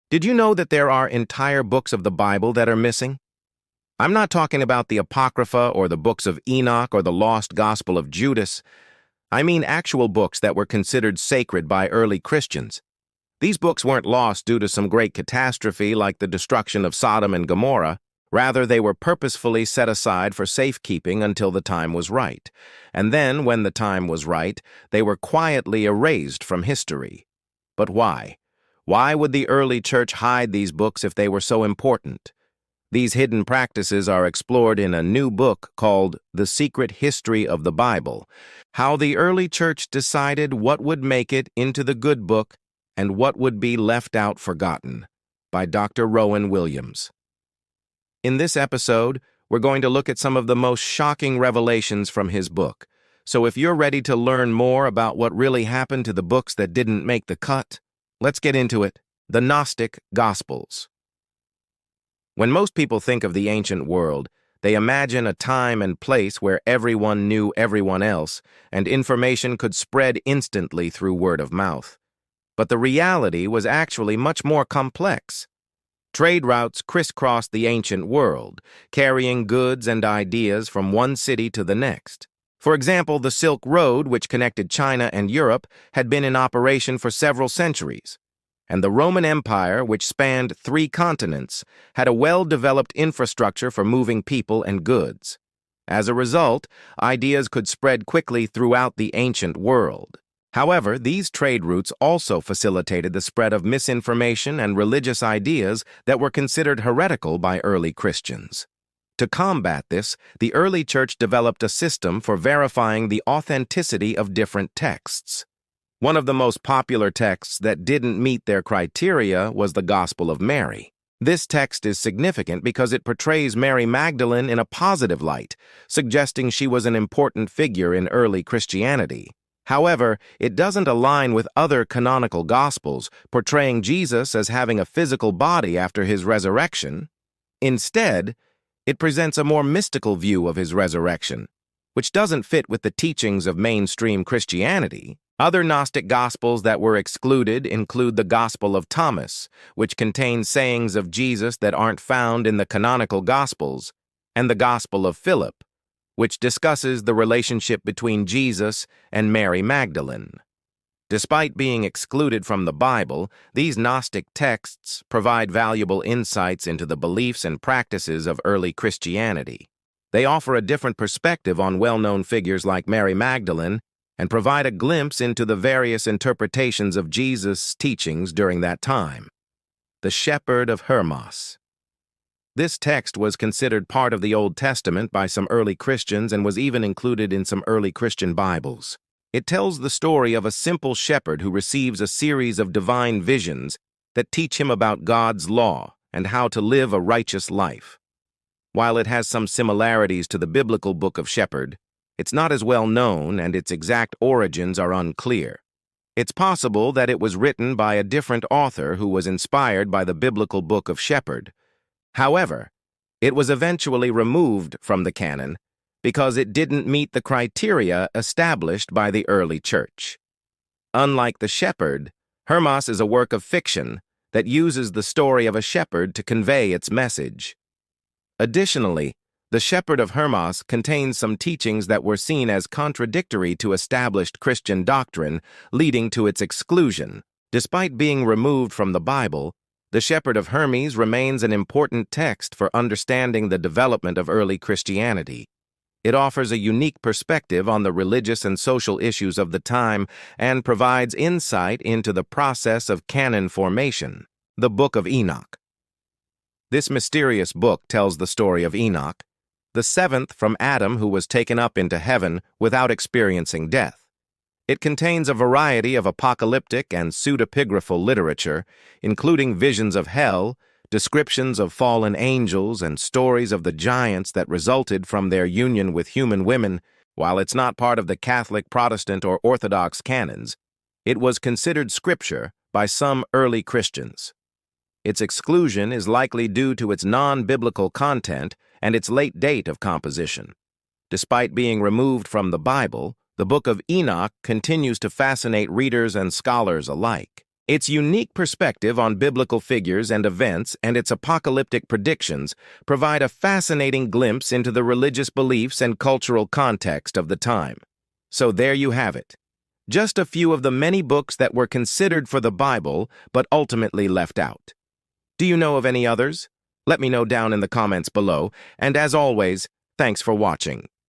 Did you know that there are entire books of the Bible that are missing? I'm not talking about the Apocrypha or the books of Enoch or the lost Gospel of Judas. I mean actual books that were considered sacred by early Christians. These books weren't lost due to some great catastrophe like the destruction of Sodom and Gomorrah. Rather, they were purposefully set aside for safekeeping until the time was right. And then, when the time was right, they were quietly erased from history. But why? Why would the early church hide these books if they were so important? These hidden practices are explored in a new book called The Secret History of the Bible, How the Early Church Decided What Would Make It into the Good Book and What Would Be Left Out Forgotten, by Dr. Rowan Williams. In this episode, we're going to look at some of the most shocking revelations from his book. So if you're ready to learn more about what really happened to the books that didn't make the cut, let's get into it. The Gnostic Gospels. When most people think of the ancient world, they imagine a time and place where everyone knew everyone else and information could spread instantly through word of mouth. But the reality was actually much more complex. Trade routes crisscrossed the ancient world, carrying goods and ideas from one city to the next. For example, the Silk Road, which connected China and Europe, had been in operation for several centuries. And the Roman Empire, which spanned 3 continents, had a well-developed infrastructure for moving people and goods. As a result, ideas could spread quickly throughout the ancient world. However, these trade routes also facilitated the spread of misinformation and religious ideas that were considered heretical by early Christians. To combat this, the early church developed a system for verifying the authenticity of different texts. One of the most popular texts that didn't meet their criteria was the Gospel of Mary. This text is significant because it portrays Mary Magdalene in a positive light, suggesting she was an important figure in early Christianity. However, it doesn't align with other canonical Gospels, portraying Jesus as having a physical body after his resurrection. Instead, it presents a more mystical view of his resurrection, which doesn't fit with the teachings of mainstream Christianity. Other Gnostic Gospels that were excluded include the Gospel of Thomas, which contains sayings of Jesus that aren't found in the canonical Gospels, and the Gospel of Philip, which discusses the relationship between Jesus and Mary Magdalene. Despite being excluded from the Bible, these Gnostic texts provide valuable insights into the beliefs and practices of early Christianity. They offer a different perspective on well-known figures like Mary Magdalene and provide a glimpse into the various interpretations of Jesus' teachings during that time. The Shepherd of Hermas. This text was considered part of the Old Testament by some early Christians and was even included in some early Christian Bibles. It tells the story of a simple shepherd who receives a series of divine visions that teach him about God's law and how to live a righteous life. While it has some similarities to the biblical book of Shepherd, it's not as well known and its exact origins are unclear. It's possible that it was written by a different author who was inspired by the biblical book of Shepherd. However, it was eventually removed from the canon because it didn't meet the criteria established by the early church. Unlike the Shepherd, Hermas is a work of fiction that uses the story of a shepherd to convey its message. Additionally, the Shepherd of Hermas contains some teachings that were seen as contradictory to established Christian doctrine, leading to its exclusion. Despite being removed from the Bible, the Shepherd of Hermas remains an important text for understanding the development of early Christianity. It offers a unique perspective on the religious and social issues of the time and provides insight into the process of canon formation. The Book of Enoch. This mysterious book tells the story of Enoch, the 7th from Adam who was taken up into heaven without experiencing death. It contains a variety of apocalyptic and pseudepigraphal literature, including visions of hell, descriptions of fallen angels, and stories of the giants that resulted from their union with human women. While it's not part of the Catholic, Protestant, or Orthodox canons, it was considered scripture by some early Christians. Its exclusion is likely due to its non-biblical content and its late date of composition. Despite being removed from the Bible, the Book of Enoch continues to fascinate readers and scholars alike. Its unique perspective on biblical figures and events and its apocalyptic predictions provide a fascinating glimpse into the religious beliefs and cultural context of the time. So there you have it. Just a few of the many books that were considered for the Bible but ultimately left out. Do you know of any others? Let me know down in the comments below, and as always, thanks for watching.